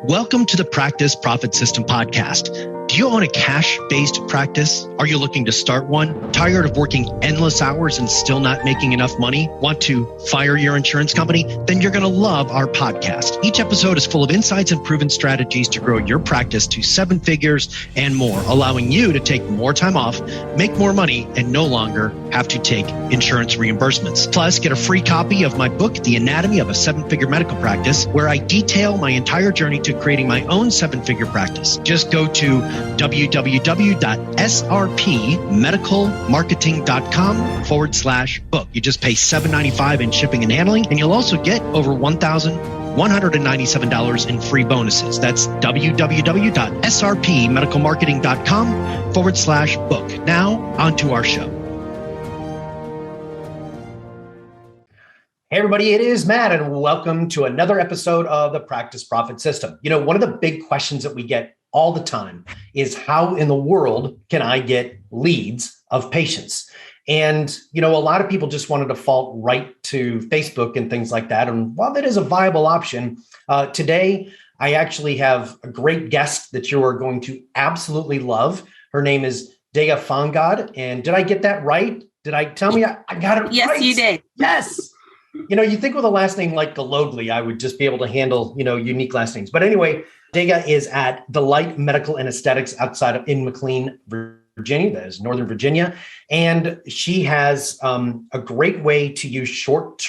Welcome to the Practice Profit System podcast. Do you own a cash-based practice? Are you looking to start one? Tired of working endless hours and still not making enough money? Want to fire your insurance company? Then you're going to love our podcast. Each episode is full of insights and proven strategies to grow your practice to 7 figures and more, allowing you to take more time off, make more money, and no longer have to take insurance reimbursements. Plus, get a free copy of my book, The Anatomy of a 7-Figure Medical Practice, where I detail my entire journey to creating my own 7-figure practice. Just go to www.srpmedicalmarketing.com/book. You just pay $7.95 in shipping and handling, and you'll also get over $1,197 in free bonuses. That's www.srpmedicalmarketing.com/book. Now, on to our show. Hey everybody, it is Matt, and welcome to another episode of the Practice Profit System. You know, one of the big questions that we get all the time is how in the world can I get leads of patients? And, you know, a lot of people just want to default right to Facebook and things like that. And while that is a viable option, today I actually have a great guest that you are going to absolutely love. Her name is Dega Fangad. And did I get that right? Did I tell me I got it right? Yes, you did. Yes. You know, you think with a last name like Galogli, I would just be able to handle, unique last names. But anyway, Dega is at Delight Medical and Aesthetics in McLean, Virginia. That is Northern Virginia. And she has a great way to use short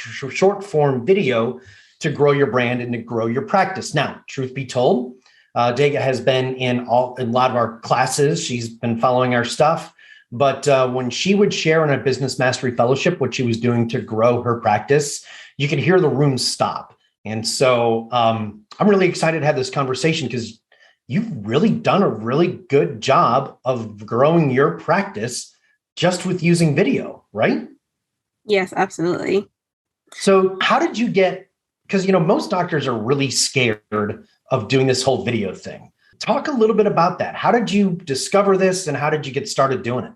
form video to grow your brand and to grow your practice. Now, truth be told, Dega has been in a lot of our classes. She's been following our stuff. But when she would share in a business mastery fellowship what she was doing to grow her practice, you could hear the room stop. And so I'm really excited to have this conversation because you've really done a really good job of growing your practice just with using video, right? Yes, absolutely. So how did you get, because, most doctors are really scared of doing this whole video thing. Talk a little bit about that. How did you discover this and how did you get started doing it?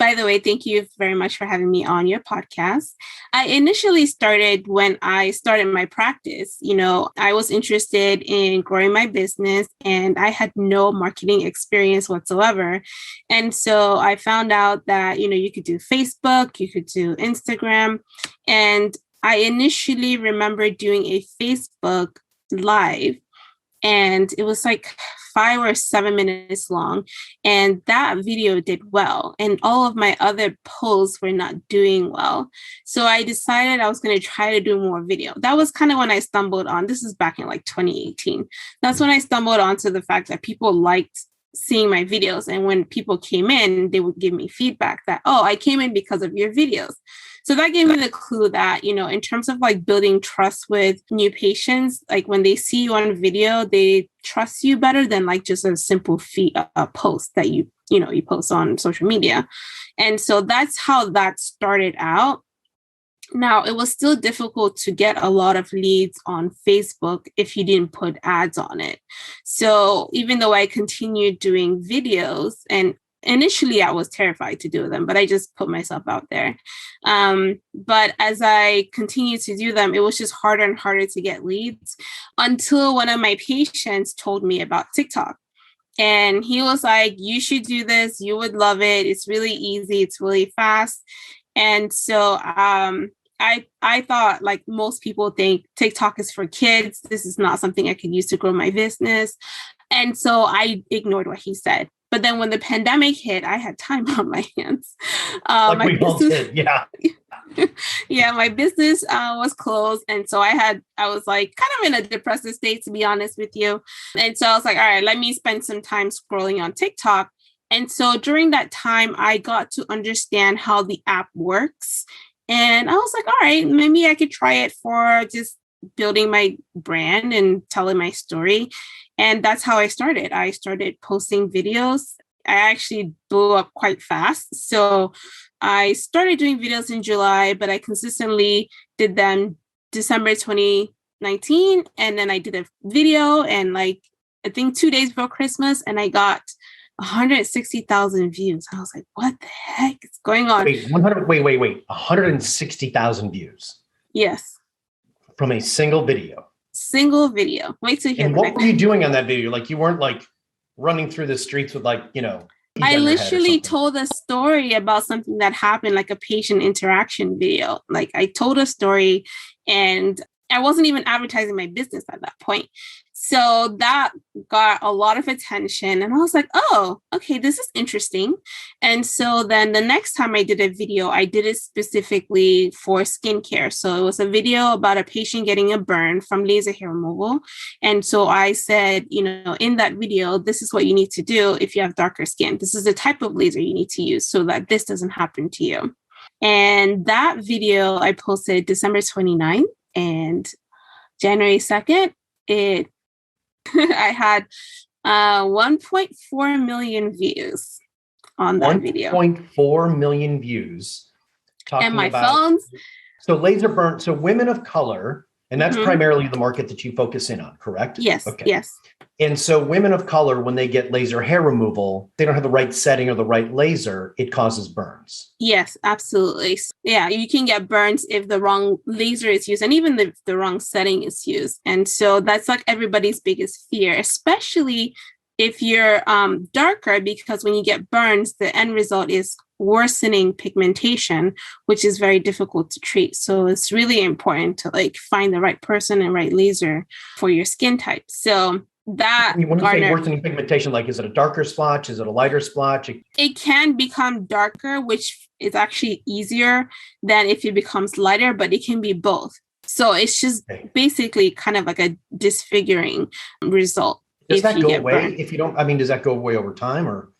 By the way, thank you very much for having me on your podcast. I initially started when I started my practice. I was interested in growing my business and I had no marketing experience whatsoever. And so I found out that, you could do Facebook, you could do Instagram. And I initially remember doing a Facebook Live. And it was like 5 or 7 minutes long. And that video did well. And all of my other posts were not doing well. So I decided I was going to try to do more video. That was kind of when I stumbled on, this is back in like 2018. That's when I stumbled onto the fact that people liked seeing my videos. And when people came in, they would give me feedback that, oh, I came in because of your videos. So that gave me the clue that, in terms of like building trust with new patients, like when they see you on video, they trust you better than like just a simple post that you post on social media. And so that's how that started out. Now, it was still difficult to get a lot of leads on Facebook if you didn't put ads on it. So even though I continued doing videos, and initially I was terrified to do them, but I just put myself out there. But as I continued to do them, it was just harder and harder to get leads until one of my patients told me about TikTok. And he was like, you should do this. You would love it. It's really easy. It's really fast. And so I thought, like most people think, TikTok is for kids. This is not something I could use to grow my business. And so I ignored what he said. But then when the pandemic hit, I had time on my hands. We both did, yeah. Yeah, my business was closed. And so I was like kind of in a depressive state, to be honest with you. And so I was like, all right, let me spend some time scrolling on TikTok. And so during that time, I got to understand how the app works. And I was like, all right, maybe I could try it for just building my brand and telling my story. And that's how I started. I started posting videos. I actually blew up quite fast. So I started doing videos in July, but I consistently did them December 2019. And then I did a video and I think 2 days before Christmas, and I got 160,000 views. I was like, what the heck is going on? Wait, 160,000 views. Yes. From a single video. single video. Wait till you hear. And what were you doing on that video? Like, you weren't like running through the streets with like, I literally told a story about something that happened, like a patient interaction video. Like, I told a story, and I wasn't even advertising my business at that point. So that got a lot of attention. And I was like, oh, okay, this is interesting. And so then the next time I did a video, I did it specifically for skincare. So it was a video about a patient getting a burn from laser hair removal. And so I said, in that video, this is what you need to do if you have darker skin. This is the type of laser you need to use so that this doesn't happen to you. And that video I posted December 29th, and January 2nd, I had 1.4 million views on that video. 1.4 million views. And my phones. So laser burn. So women of color, and that's primarily the market that you focus in on, correct? Yes. Okay. Yes. And so women of color, when they get laser hair removal, they don't have the right setting or the right laser, it causes burns. Yes, absolutely. Yeah, you can get burns if the wrong laser is used, and even if the wrong setting is used. And so that's like everybody's biggest fear, especially if you're darker, because when you get burns, the end result is worsening pigmentation, which is very difficult to treat. So it's really important to like find the right person and right laser for your skin type. So that when you say worsening pigmentation, like, is it a darker splotch? Is it a lighter splotch? It can become darker, which is actually easier than if it becomes lighter, but it can be both. So it's just basically kind of like a disfiguring result. Does that go away if you don't? I mean, does that go away over time, or?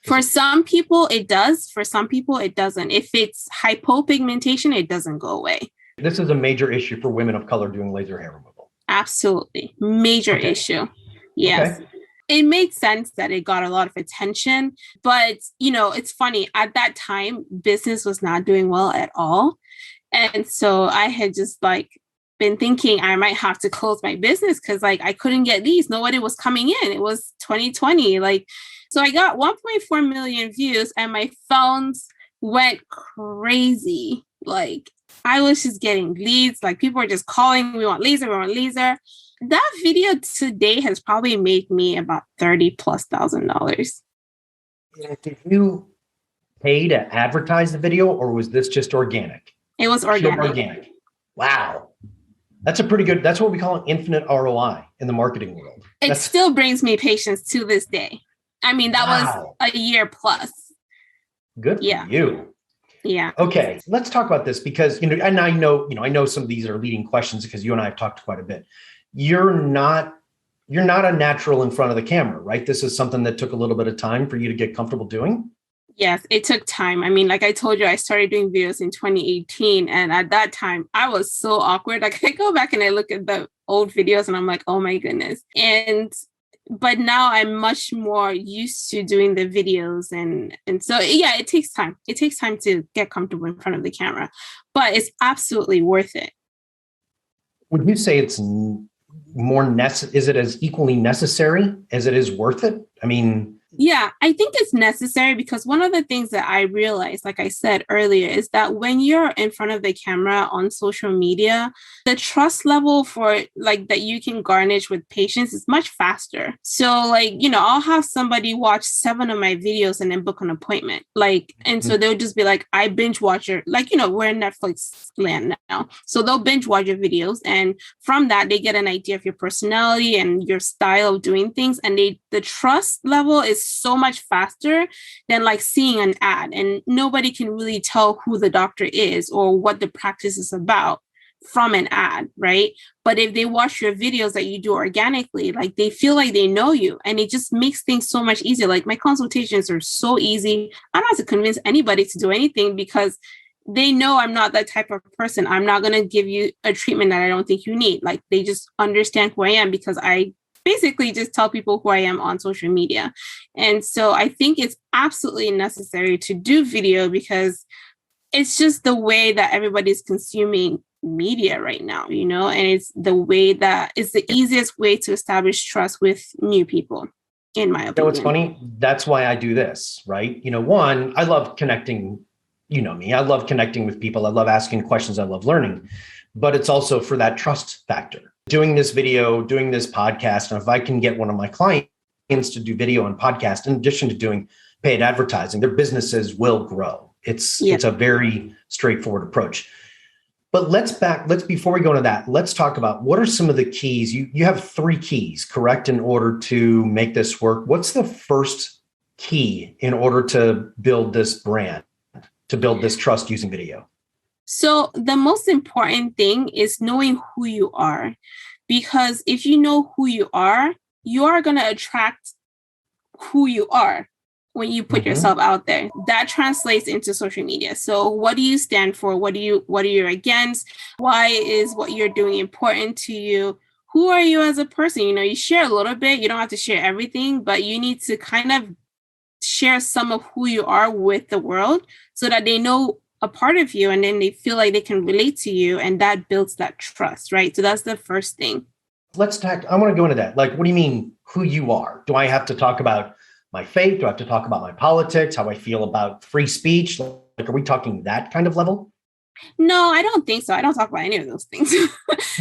For some people, it does. For some people, it doesn't. If it's hypopigmentation, it doesn't go away. This is a major issue for women of color doing laser hair removal. Absolutely. Major issue. Yes. Okay. It made sense that it got a lot of attention, but it's funny. At that time, business was not doing well at all. And so I had just been thinking I might have to close my business because I couldn't get leads. Nobody was coming in. It was 2020. So I got 1.4 million views and my phones went crazy. I was just getting leads. People were just calling, we want laser. That video today has probably made me about $30,000+. Did you pay to advertise the video, or was this just organic? It was organic. Pure organic. Wow. That's that's what we call an infinite ROI in the marketing world. It still brings me patience to this day. I mean, that was a year plus. Good for you. Yeah. Okay. Let's talk about this because, and I know some of these are leading questions because you and I have talked quite a bit. You're not a natural in front of the camera, right? This is something that took a little bit of time for you to get comfortable doing. Yes, it took time. I mean, like I told you, I started doing videos in 2018. And at that time, I was so awkward. I go back and I look at the old videos and I'm like, oh my goodness. But now I'm much more used to doing the videos. And so, yeah, it takes time. It takes time to get comfortable in front of the camera, but it's absolutely worth it. Would you say it's is it as equally necessary as it is worth it? I mean, yeah, I think it's necessary because one of the things that I realized, like I said earlier, is that when you're in front of the camera on social media, the trust level for that you can garnish with patients is much faster. So I'll have somebody watch 7 of my videos and then book an appointment. And so they'll just be like, I binge watch your, we're in Netflix land now. So they'll binge watch your videos. And from that, they get an idea of your personality and your style of doing things. And the trust level is so much faster than seeing an ad, and nobody can really tell who the doctor is or what the practice is about from an ad, right? But if they watch your videos that you do organically, they feel like they know you, and it just makes things so much easier. My consultations are so easy. I don't have to convince anybody to do anything because they know I'm not that type of person. I'm not going to give you a treatment that I don't think you need. They just understand who I am because I basically just tell people who I am on social media. And so I think it's absolutely necessary to do video because it's just the way that everybody's consuming media right now, and it's the way that it's the easiest way to establish trust with new people, in my opinion. What's funny? That's why I do this, right? One, I love connecting, me, I love connecting with people. I love asking questions. I love learning, but it's also for that trust factor. doing this video, doing this podcast, and if I can get one of my clients to do video and podcast, in addition to doing paid advertising, their businesses will grow. It's a very straightforward approach. But before we go into that, let's talk about what are some of the keys. You have 3 keys, correct, in order to make this work. What's the first key in order to build this brand, to build this trust using video? So the most important thing is knowing who you are, because if you know who you are going to attract who you are when you put yourself out there. That translates into social media. So what do you stand for? What are you against? Why is what you're doing important to you? Who are you as a person? You share a little bit. You don't have to share everything, but you need to kind of share some of who you are with the world so that they know a part of you and then they feel like they can relate to you, and that builds that trust, right? So that's the first thing. I want to go into that. Like, what do you mean who you are? Do I have to talk about my faith? Do I have to talk about my politics, how I feel about free speech? Like, are we talking that kind of level? No, I don't think so. I don't talk about any of those things.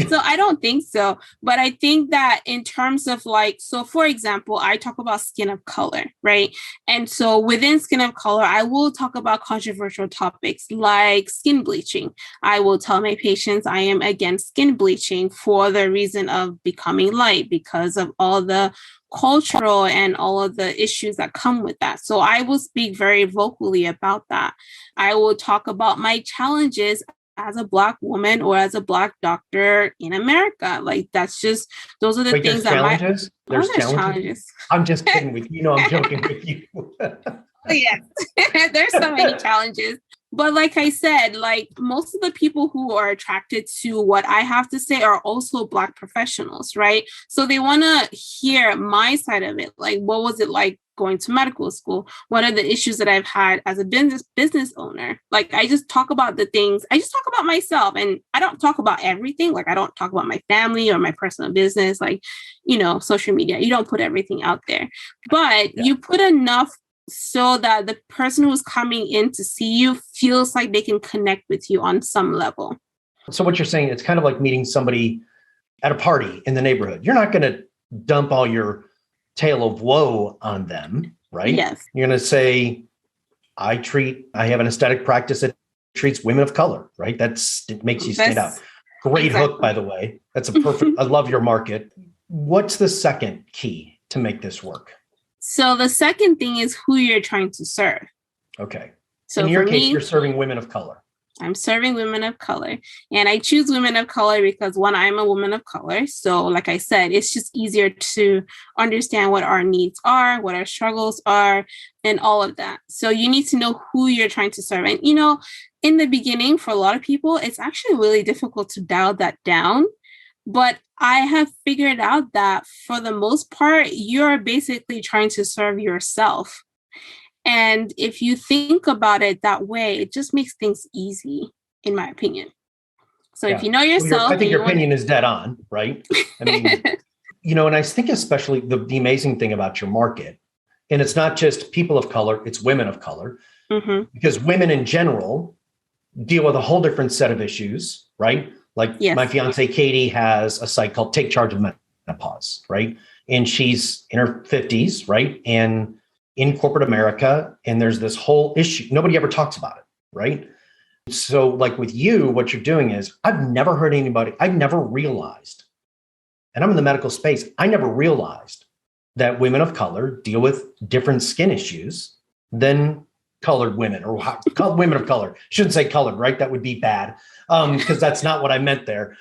So I don't think so. But I think that in terms of so for example, I talk about skin of color, right? And so within skin of color, I will talk about controversial topics like skin bleaching. I will tell my patients I am against skin bleaching for the reason of becoming light because of all the cultural and all of the issues that come with that. So I will speak very vocally about that. I will talk about my challenges as a Black woman or as a Black doctor in America. Like, that's just, those are the things that challenges? There's challenges. I'm just kidding with you. I'm joking with you. Oh, yes. There's so many challenges. But like I said, most of the people who are attracted to what I have to say are also Black professionals, right? So they want to hear my side of it. Like, what was it like going to medical school? What are the issues that I've had as a business owner? Like, I just talk about the things. I just talk about myself, and I don't talk about everything. Like, I don't talk about my family or my personal business, social media. You don't put everything out there, but you put enough so that the person who's coming in to see you feels like they can connect with you on some level. So what you're saying, it's kind of like meeting somebody at a party in the neighborhood. You're not going to dump all your tale of woe on them, right? Yes. You're going to say, I have an aesthetic practice that treats women of color, right? It makes you stand out. Great hook, by the way. That's a perfect, I love your market. What's the second key to make this work? So the second thing is who you're trying to serve. Okay. So in your case, you're serving women of color. I'm serving women of color. And I choose women of color because, one, I'm a woman of color. So like I said, it's just easier to understand what our needs are, what our struggles are, and all of that. So you need to know who you're trying to serve. And, in the beginning, for a lot of people, it's actually really difficult to dial that down. But I have figured out that for the most part, you're basically trying to serve yourself. And if you think about it that way, it just makes things easy, in my opinion. So if you know yourself... I think your opinion is dead on, right? I mean, and I think especially the amazing thing about your market, and it's not just people of color, it's women of color, because women in general deal with a whole different set of issues, right? Like my fiance, Katie, has a site called Take Charge of Menopause, right? And she's in her 50s, right? And in corporate America, and there's this whole issue. Nobody ever talks about it, right? So like with you, what you're doing is, I've never realized, and I'm in the medical space, I never realized that women of color deal with different skin issues than colored women, or women of color. Shouldn't say colored, right? That would be bad, because that's not what I meant there.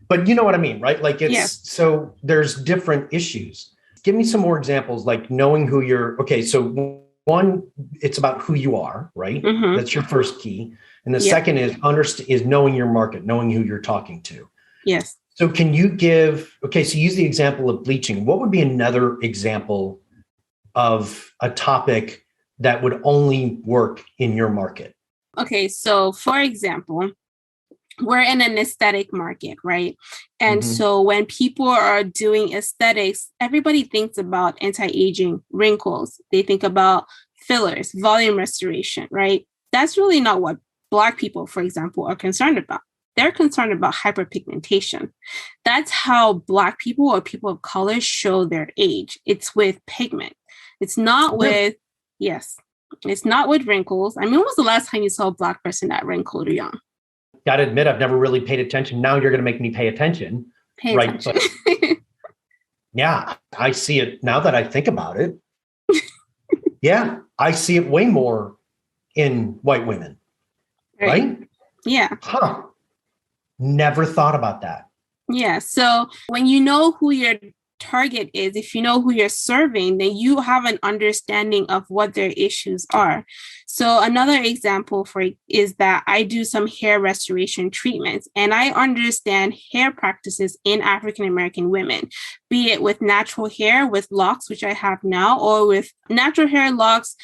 But you know what I mean, right? Like so there's different issues. Give me some more examples, like knowing who you're. Okay, so one, it's about who you are, right? That's your first key. And the second is knowing your market, knowing who you're talking to. Yes. So can you so use the example of bleaching. What would be another example of a topic that would only work in your market? Okay, so for example, we're in an aesthetic market, right? And so when people are doing aesthetics, everybody thinks about anti-aging, wrinkles. They think about fillers, volume restoration, right? That's really not what Black people, for example, are concerned about. they're concerned about hyperpigmentation. That's how Black people or people of color show their age. It's with pigment. It's not with, yes, it's not with wrinkles. I mean, when was the last time you saw a Black person that wrinkled or young? Got to admit, I've never really paid attention. Now you're going to make me pay attention. Pay attention. But, yeah, I see it now that I think about it. Yeah, I see it way more in white women. Right? Yeah. Huh. Never thought about that. Yeah. So when you know who your target is, if you know who you're serving, then you have an understanding of what their issues are. So another example is that I do some hair restoration treatments, and I understand hair practices in African American women, be it with natural hair, with locks, which I have now, or with natural hair, locks,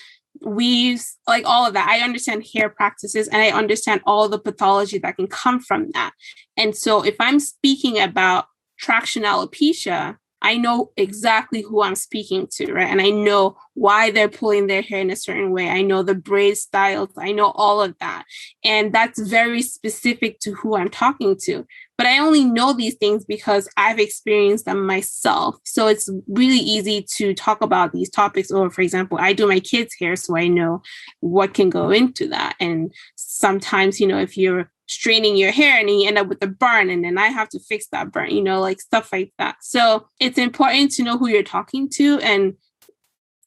weaves, like all of that. I understand hair practices and I understand all the pathology that can come from that. And so if I'm speaking about traction alopecia, I know exactly who I'm speaking to, right? And I know why they're pulling their hair in a certain way. I know the braid styles. I know all of that. And that's very specific to who I'm talking to. But I only know these things because I've experienced them myself. So it's really easy to talk about these topics. Or, for example, I do my kids' hair, so I know what can go into that. And sometimes, if you're straining your hair and you end up with a burn, and then I have to fix that burn, like stuff like that. So it's important to know who you're talking to. And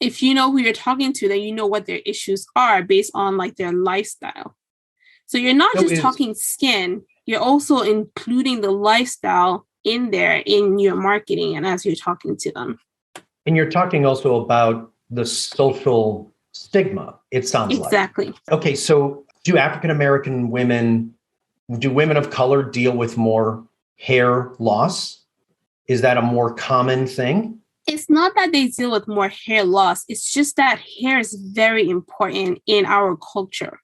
if you know who you're talking to, then you know what their issues are based on like their lifestyle. So you're not just talking skin, you're also including the lifestyle in there in your marketing and as you're talking to them. And you're talking also about the social stigma, it sounds like. Exactly. Okay, so do women of color deal with more hair loss? Is that a more common thing? It's not that they deal with more hair loss. It's just that hair is very important in our culture.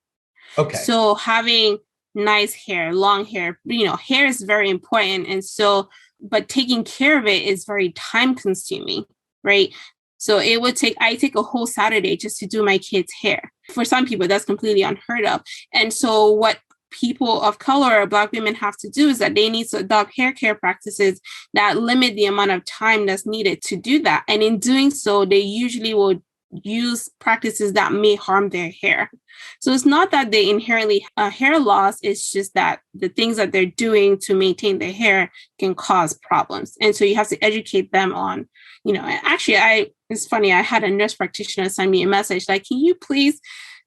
Okay. So having nice hair, long hair, hair is very important. And so, but taking care of it is very time consuming, right? So I take a whole Saturday just to do my kids' hair. For some people, that's completely unheard of. And so what people of color or Black women have to do is that they need to adopt hair care practices that limit the amount of time that's needed to do that. And in doing so, they usually will use practices that may harm their hair. So it's not that they inherently hair loss, it's just that the things that they're doing to maintain their hair can cause problems. And so you have to educate them on, and actually it's funny, I had a nurse practitioner send me a message like, can you please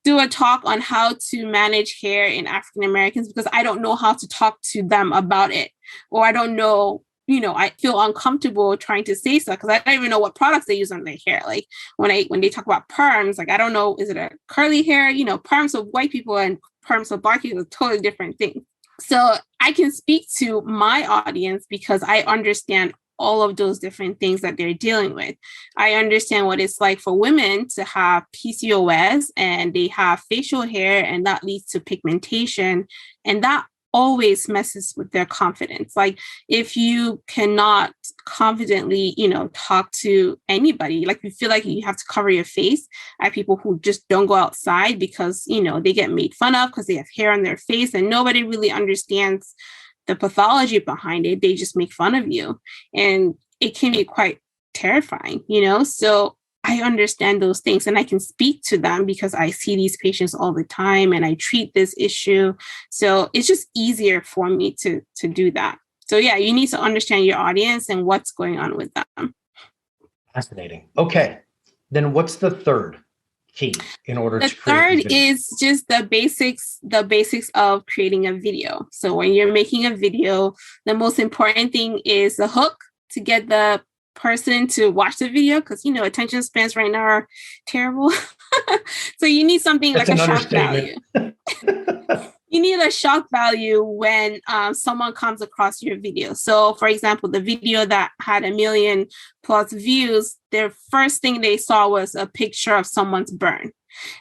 do a talk on how to manage hair in African Americans, because I don't know how to talk to them about it, or I don't know, I feel uncomfortable trying to say stuff because I don't even know what products they use on their hair. Like when they talk about perms, like I don't know, is it a curly hair? Perms of white people and perms of Black people are totally different things. So I can speak to my audience because I understand all of those different things that they're dealing with. I understand what it's like for women to have PCOS and they have facial hair, and that leads to pigmentation, and that always messes with their confidence. Like if you cannot confidently, talk to anybody, like you feel like you have to cover your face. I have people who just don't go outside because, they get made fun of because they have hair on their face and nobody really understands the pathology behind it. They just make fun of you. And it can be quite terrifying, So I understand those things and I can speak to them because I see these patients all the time and I treat this issue. So it's just easier for me to do that. So yeah, you need to understand your audience and what's going on with them. Fascinating. Okay. Then what's the third key in order to create? The third is just the basics of creating a video. So when you're making a video, the most important thing is the hook to get the person to watch the video, because attention spans right now are terrible. So you need something like a shock value. You need a shock value when someone comes across your video. So for example, the video that had 1 million plus views, their first thing they saw was a picture of someone's burn.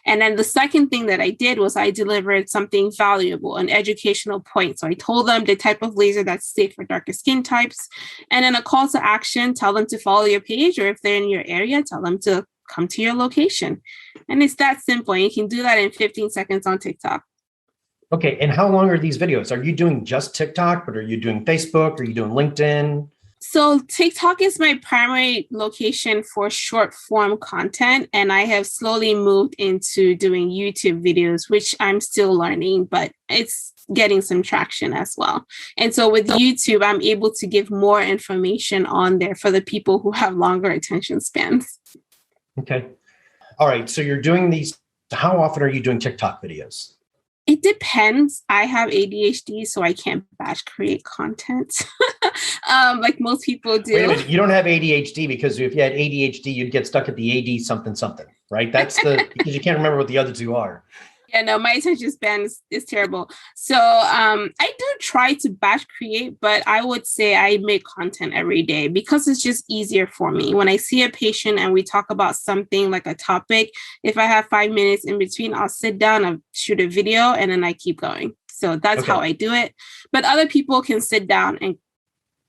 And then the second thing that I did was I delivered something valuable, an educational point. So I told them the type of laser that's safe for darker skin types, and then a call to action, tell them to follow your page, or if they're in your area, tell them to come to your location. And it's that simple. And you can do that in 15 seconds on TikTok. Okay. And how long are these videos? Are you doing just TikTok, but are you doing Facebook? Are you doing LinkedIn? So TikTok is my primary location for short form content. And I have slowly moved into doing YouTube videos, which I'm still learning, but it's getting some traction as well. And so with YouTube, I'm able to give more information on there for the people who have longer attention spans. Okay. All right. So you're doing these. How often are you doing TikTok videos? It depends. I have ADHD, so I can't batch create content like most people do. Wait a minute. You don't have ADHD, because if you had ADHD, you'd get stuck at the AD something, right? That's because you can't remember what the other two are. Yeah, no, my attention span is terrible. So I do try to batch create, but I would say I make content every day because it's just easier for me. When I see a patient and we talk about something like a topic, if I have 5 minutes in between, I'll sit down and shoot a video and then I keep going. So that's how I do it. But other people can sit down and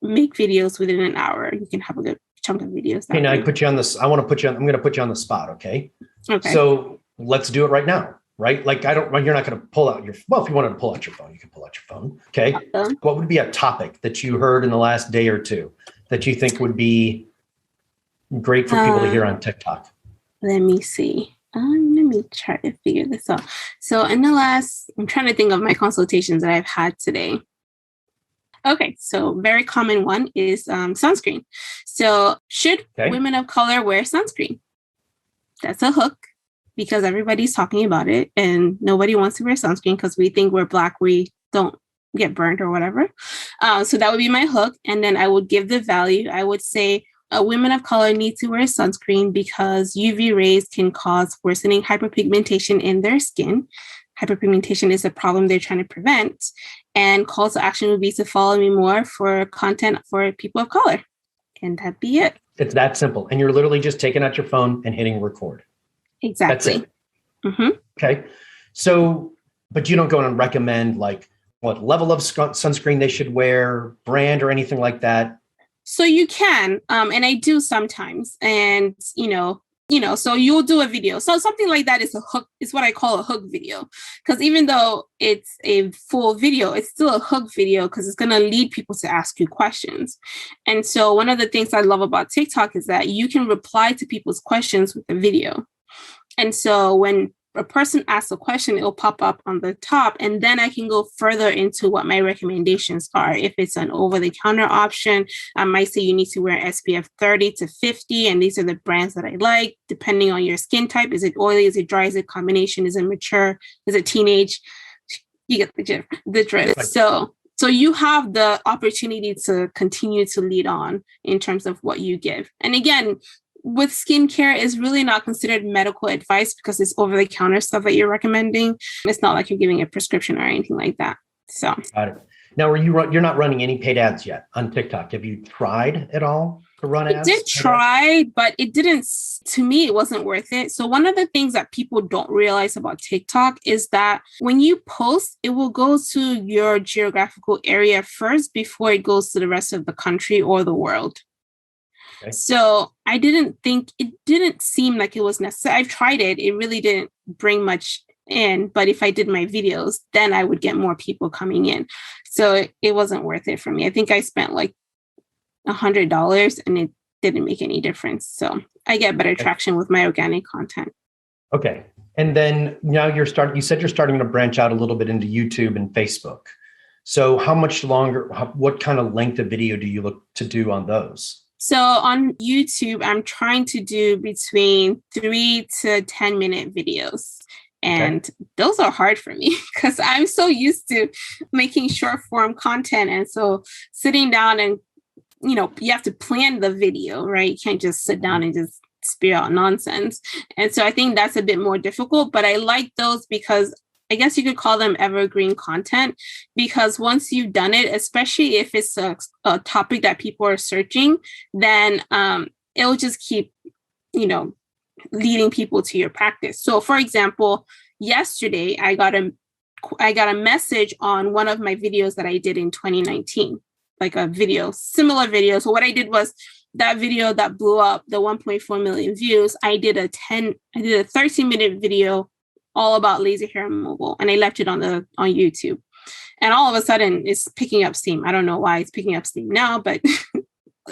make videos within an hour. You can have a good chunk of videos. Okay, now I put you on this. I'm going to put you on the spot. Okay. Okay. So let's do it right now. Right? Like you're not going to pull out if you wanted to pull out your phone, you can pull out your phone. Okay. Awesome. What would be a topic that you heard in the last day or two that you think would be great for people to hear on TikTok? Let me see. Let me try to figure this out. So I'm trying to think of my consultations that I've had today. Okay, so very common one is sunscreen. So should women of color wear sunscreen? That's a hook, because everybody's talking about it and nobody wants to wear sunscreen because we think we're Black, we don't get burnt or whatever. So that would be my hook. And then I would give the value. I would say women of color need to wear sunscreen because UV rays can cause worsening hyperpigmentation in their skin. Hyperpigmentation is a problem they're trying to prevent. And call to action would be to follow me more for content for people of color. And that'd be it. It's that simple. And you're literally just taking out your phone and hitting record. Exactly. That's it. Mm-hmm. Okay. So, but you don't go and recommend like what level of sunscreen they should wear, brand or anything like that? So you can, and I do sometimes. And, so you'll do a video. So something like that is a hook, is what I call a hook video. Because even though it's a full video, it's still a hook video because it's going to lead people to ask you questions. And so one of the things I love about TikTok is that you can reply to people's questions with a video. And so when a person asks a question, it'll pop up on the top. And then I can go further into what my recommendations are. If it's an over-the-counter option, I might say you need to wear SPF 30 to 50. And these are the brands that I like, depending on your skin type. Is it oily? Is it dry? Is it combination? Is it mature? Is it teenage? You get the drift. So you have the opportunity to continue to lead on in terms of what you give. And again, with skincare, is really not considered medical advice because it's over-the-counter stuff that you're recommending. It's not like you're giving a prescription or anything like that. So, got it. Now, you're not running any paid ads yet on TikTok. Have you tried at all to run ads? I did try, but it didn't. To me, it wasn't worth it. So one of the things that people don't realize about TikTok is that when you post, it will go to your geographical area first before it goes to the rest of the country or the world. Okay. So it didn't seem like it was necessary. I've tried it. It really didn't bring much in. But if I did my videos, then I would get more people coming in. So it wasn't worth it for me. I think I spent like $100 and it didn't make any difference. So I get better traction with my organic content. Okay. And then now you said you're starting to branch out a little bit into YouTube and Facebook. So how much longer, what kind of length of video do you look to do on those? So on YouTube, I'm trying to do between 3 to 10 minute videos. And those are hard for me because I'm so used to making short form content. And so sitting down and, you have to plan the video, right? You can't just sit down and just spew out nonsense. And so I think that's a bit more difficult, but I like those because I guess you could call them evergreen content, because once you've done it, especially if it's a topic that people are searching, then it'll just keep, leading people to your practice. So for example, yesterday I got a message on one of my videos that I did in 2019, like a video, similar video. So what I did was that video that blew up the 1.4 million views, I did a 13-minute video all about laser hair removal. And I left it on YouTube. And all of a sudden it's picking up steam. I don't know why it's picking up steam now, but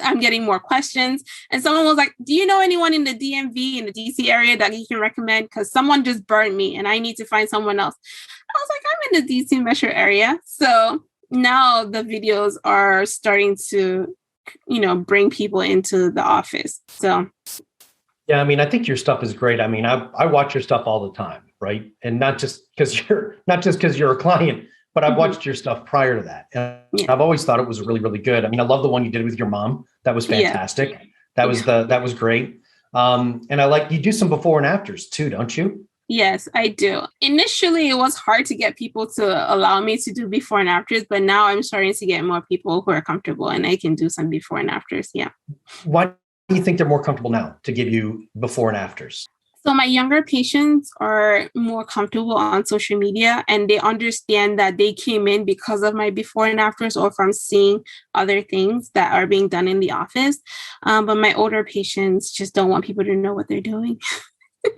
I'm getting more questions. And someone was like, do you know anyone in the DMV, in the DC area that you can recommend? Because someone just burned me and I need to find someone else. I was like, I'm in the DC metro area. So now the videos are starting to, bring people into the office. So. Yeah, I mean, I think your stuff is great. I mean, I watch your stuff all the time, right? And not just because you're a client, but I've watched your stuff prior to that. And I've always thought it was really, really good. I mean, I love the one you did with your mom. That was fantastic. Yeah. That was great. And I like, you do some before and afters too, don't you? Yes, I do. Initially, it was hard to get people to allow me to do before and afters, but now I'm starting to get more people who are comfortable and I can do some before and afters. Yeah. Why do you think they're more comfortable now to give you before and afters? So my younger patients are more comfortable on social media and they understand that they came in because of my before and afters or from seeing other things that are being done in the office. But my older patients just don't want people to know what they're doing.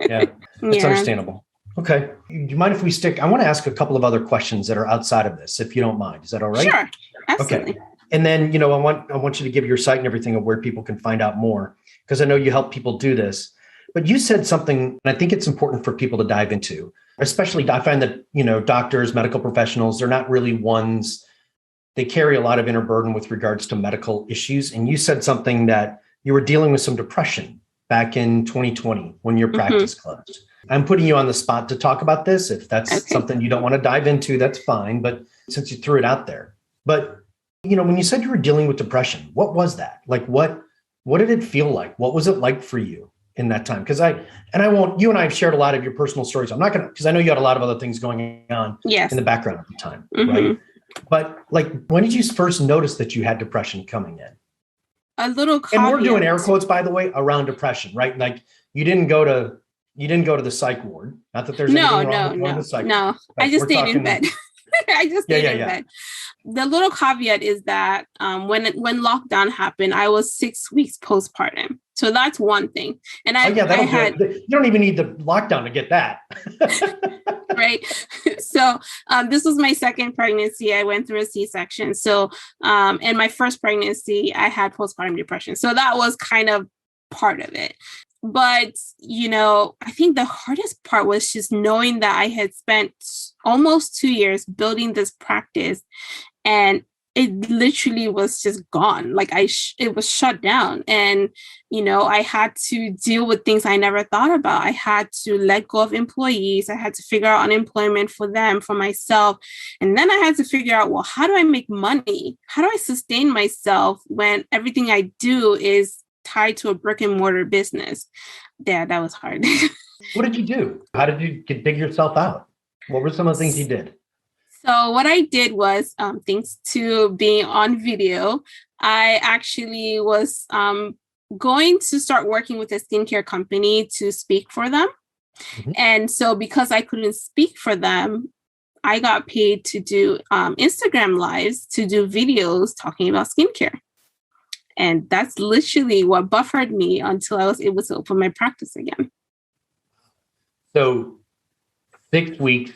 Yeah, that's understandable. Okay. Do you mind if we stick? I want to ask a couple of other questions that are outside of this, if you don't mind. Is that all right? Sure. Absolutely. Okay. And then, I want you to give your site and everything of where people can find out more, because I know you help people do this. But you said something, and I think it's important for people to dive into, especially I find that, doctors, medical professionals, they're not really ones, they carry a lot of inner burden with regards to medical issues. And you said something that you were dealing with some depression back in 2020 when your practice closed. I'm putting you on the spot to talk about this. If that's something you don't want to dive into, that's fine. But since you threw it out there, but when you said you were dealing with depression, what was that? Like, what did it feel like? What was it like for you in that time? Because you and I have shared a lot of your personal stories. I'm not going to, because I know you had a lot of other things going on in the background at the time, right? But when did you first notice that you had depression coming in? A little caveat. And we're doing air quotes, by the way, around depression, right? Like you didn't go to the psych ward. Not that there's anything wrong with going to the psych ward. I just stayed in bed. I just stayed in bed. The little caveat is that when lockdown happened, I was 6 weeks postpartum. So that's one thing. And you don't even need the lockdown to get that. Right. So this was my second pregnancy. I went through a C-section. So in my first pregnancy, I had postpartum depression. So that was kind of part of it. But, I think the hardest part was just knowing that I had spent almost 2 years building this practice and it literally was just gone. Like it was shut down. And, I had to deal with things I never thought about. I had to let go of employees. I had to figure out unemployment for them, for myself. And then I had to figure out, well, how do I make money? How do I sustain myself when everything I do is tied to a brick and mortar business? Yeah, that was hard. What did you do? How did you dig yourself out? What were some of the things you did? So what I did was, thanks to being on video, I actually was going to start working with a skincare company to speak for them. And so because I couldn't speak for them, I got paid to do Instagram lives, to do videos talking about skincare. And that's literally what buffered me until I was able to open my practice again. So 6 weeks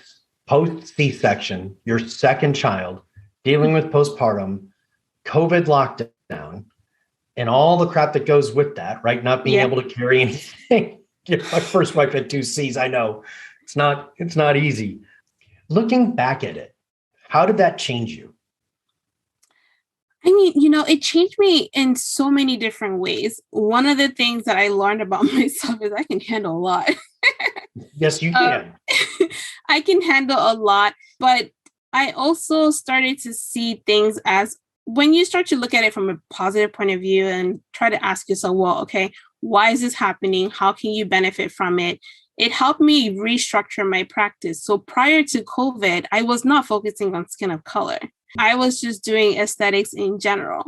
post C-section, your second child, dealing with postpartum, COVID lockdown, and all the crap that goes with that, right? Not being able to carry anything. My first wife had 2 C's. I know it's not easy. Looking back at it, how did that change you? I mean, it changed me in so many different ways. One of the things that I learned about myself is I can handle a lot. Yes, you can. I can handle a lot, but I also started to see things as, when you start to look at it from a positive point of view and try to ask yourself, well, okay, why is this happening? How can you benefit from it? It helped me restructure my practice. So prior to COVID, I was not focusing on skin of color. I was just doing aesthetics in general.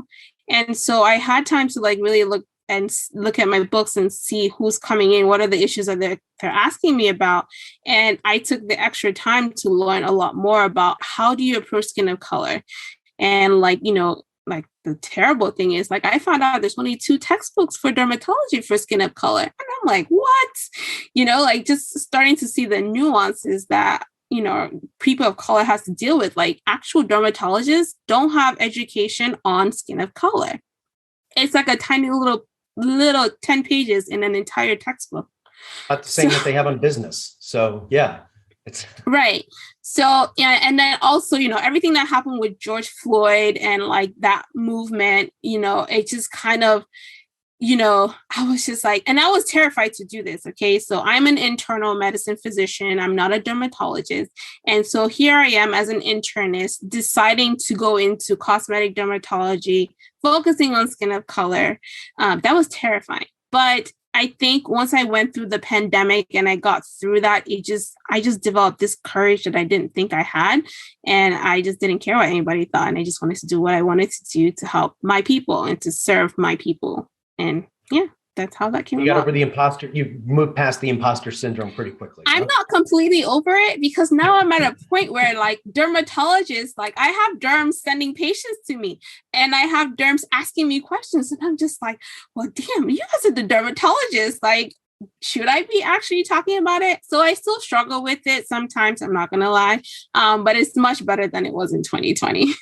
And so I had time to really look at my books and see who's coming in, what are the issues that they're asking me about. And I took the extra time to learn a lot more about how do you approach skin of color and the terrible thing is, like, I found out there's only 2 textbooks for dermatology for skin of color. And I'm like, what? Like just starting to see the nuances that, people of color has to deal with. Like actual dermatologists don't have education on skin of color. It's like a tiny little 10 pages in an entire textbook. Not the same that they have on business. So yeah, it's right. So yeah, and then also, everything that happened with George Floyd and like that movement, it just kind of, I was just like, and I was terrified to do this. Okay. So I'm an internal medicine physician. I'm not a dermatologist. And so here I am as an internist deciding to go into cosmetic dermatology, focusing on skin of color. That was terrifying. But I think once I went through the pandemic and I got through that, I just developed this courage that I didn't think I had. And I just didn't care what anybody thought. And I just wanted to do what I wanted to do to help my people and to serve my people. And yeah, that's how that came about. You got over the imposter, you moved past the imposter syndrome pretty quickly. I'm not completely over it because now I'm at a point where like dermatologists, like I have derms sending patients to me and I have derms asking me questions. And I'm just like, well, damn, you guys are the dermatologists. Like, should I be actually talking about it? So I still struggle with it sometimes. I'm not going to lie. But it's much better than it was in 2020.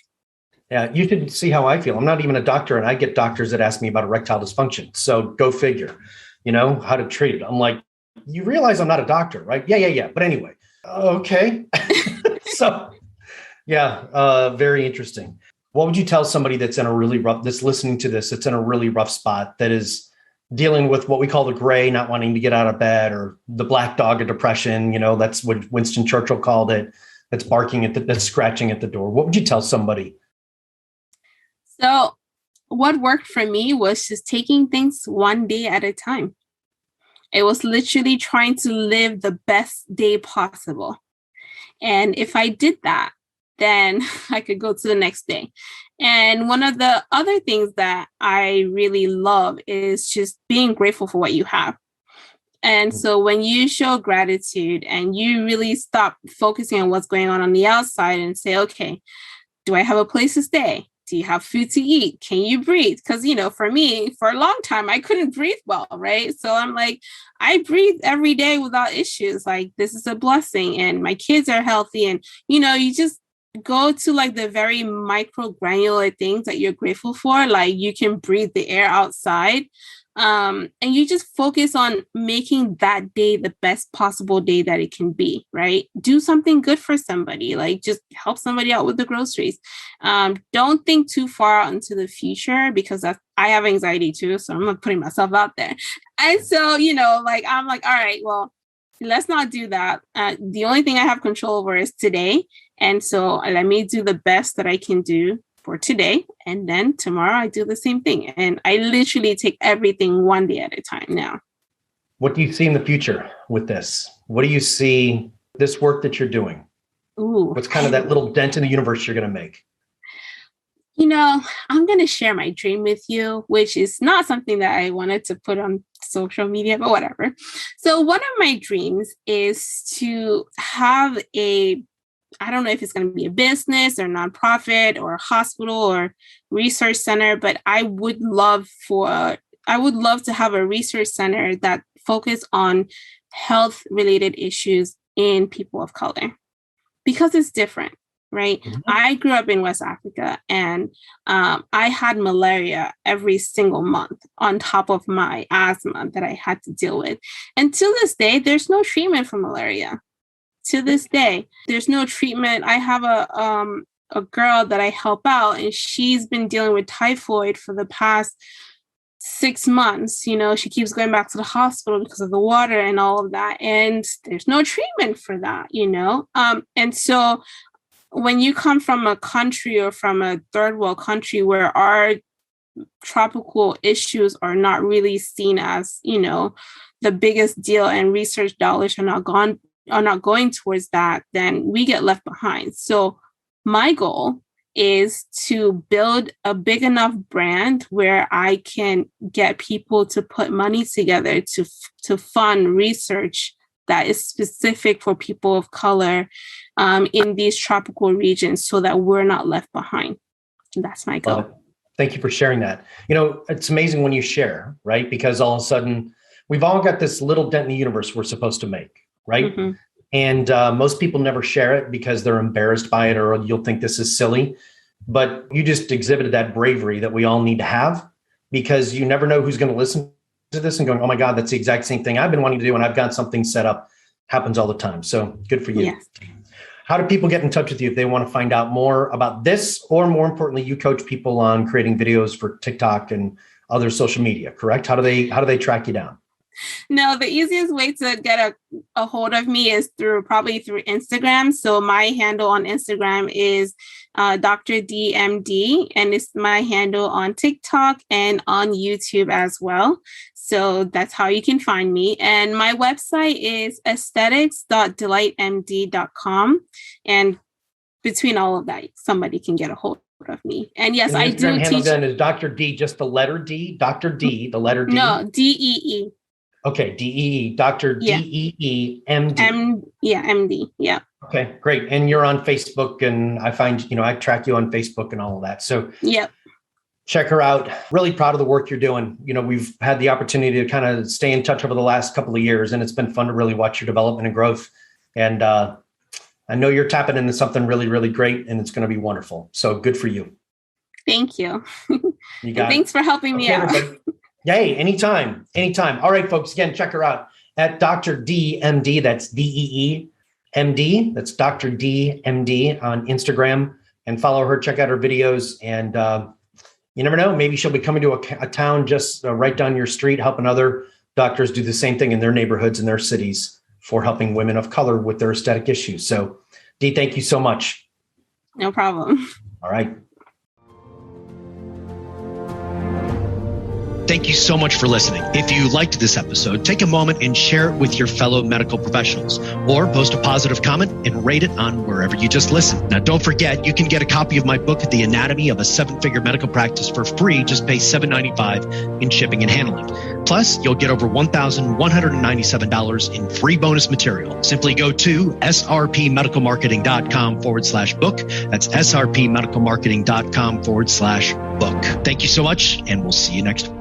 Yeah, you should see how I feel. I'm not even a doctor, and I get doctors that ask me about erectile dysfunction. So go figure, how to treat it. I'm like, you realize I'm not a doctor, right? Yeah. But anyway, okay. So, yeah, very interesting. What would you tell somebody that's in a really rough, that's listening to this, that's in a really rough spot, that is dealing with what we call the gray, not wanting to get out of bed, or the black dog of depression? That's what Winston Churchill called it. That's barking that's scratching at the door. What would you tell somebody? So what worked for me was just taking things one day at a time. It was literally trying to live the best day possible. And if I did that, then I could go to the next day. And one of the other things that I really love is just being grateful for what you have. And so when you show gratitude and you really stop focusing on what's going on the outside and say, okay, do I have a place to stay? Do you have food to eat? Can you breathe? Because, for me, for a long time, I couldn't breathe well, right? So I'm like, I breathe every day without issues. Like, this is a blessing. And my kids are healthy. And, you just go to like the very micro granular things that you're grateful for. Like you can breathe the air outside. And you just focus on making that day the best possible day that it can be, right? Do something good for somebody, like just help somebody out with the groceries. Don't think too far out into the future because I have anxiety too. So I'm not putting myself out there. And so, I'm like, all right, well, let's not do that. The only thing I have control over is today. And so let me do the best that I can do for today. And then tomorrow I do the same thing. And I literally take everything one day at a time now. What do you see in the future with this? What do you see this work that you're doing? Ooh, what's kind of that little dent in the universe you're going to make? I'm going to share my dream with you, which is not something that I wanted to put on social media, but whatever. So one of my dreams is to have I don't know if it's going to be a business or nonprofit or a hospital or research center, but I would love to have a research center that focus on health related issues in people of color because it's different, right? Mm-hmm. I grew up in West Africa and I had malaria every single month on top of my asthma that I had to deal with. And to this day, there's no treatment for malaria. To this day, there's no treatment. I have a girl that I help out, and she's been dealing with typhoid for the past 6 months. She keeps going back to the hospital because of the water and all of that. And there's no treatment for that, And so when you come from a country or from a third world country where our tropical issues are not really seen as, the biggest deal and research dollars are not going towards that, then we get left behind. So my goal is to build a big enough brand where I can get people to put money together to fund research that is specific for people of color in these tropical regions so that we're not left behind. That's my goal. Thank you for sharing that. It's amazing when you share, right? Because all of a sudden, we've all got this little dent in the universe we're supposed to make, right? Mm-hmm. And most people never share it because they're embarrassed by it, or you'll think this is silly. But you just exhibited that bravery that we all need to have, because you never know who's going to listen to this and going, oh my God, that's the exact same thing I've been wanting to do. And I've got something set up. Happens all the time. So good for you. Yes. How do people get in touch with you if they want to find out more about this, or more importantly, you coach people on creating videos for TikTok and other social media, correct? How do they track you down? No, the easiest way to get a hold of me is probably through Instagram. So my handle on Instagram is Dr. DMD, and it's my handle on TikTok and on YouTube as well. So that's how you can find me. And my website is aesthetics.delightmd.com. And between all of that, somebody can get a hold of me. And yes, I do teach. Then is Dr. D just the letter D? Dr. D, the letter D? No, DEE. Okay, DEE, Dr. DEE, MD. MD, yeah. Okay, great. And you're on Facebook, and I find, I track you on Facebook and all of that. So yep. Check her out. Really proud of the work you're doing. We've had the opportunity to kind of stay in touch over the last couple of years, and it's been fun to really watch your development and growth. And I know you're tapping into something really, really great, and it's going to be wonderful. So good for you. Thank you. Thanks for helping me out. Yay, anytime. All right, folks, again, check her out at Dr. DMD. That's DEEMD. That's Dr. DMD on Instagram, and follow her, check out her videos. And you never know, maybe she'll be coming to a town just right down your street, helping other doctors do the same thing in their neighborhoods and their cities for helping women of color with their aesthetic issues. So Dee, thank you so much. No problem. All right. Thank you so much for listening. If you liked this episode, take a moment and share it with your fellow medical professionals, or post a positive comment and rate it on wherever you just listened. Now, don't forget, you can get a copy of my book, The Anatomy of a Seven-Figure Medical Practice, for free. Just pay $7.95 in shipping and handling. Plus, you'll get over $1,197 in free bonus material. Simply go to srpmedicalmarketing.com/book. That's srpmedicalmarketing.com/book. Thank you so much, and we'll see you next week.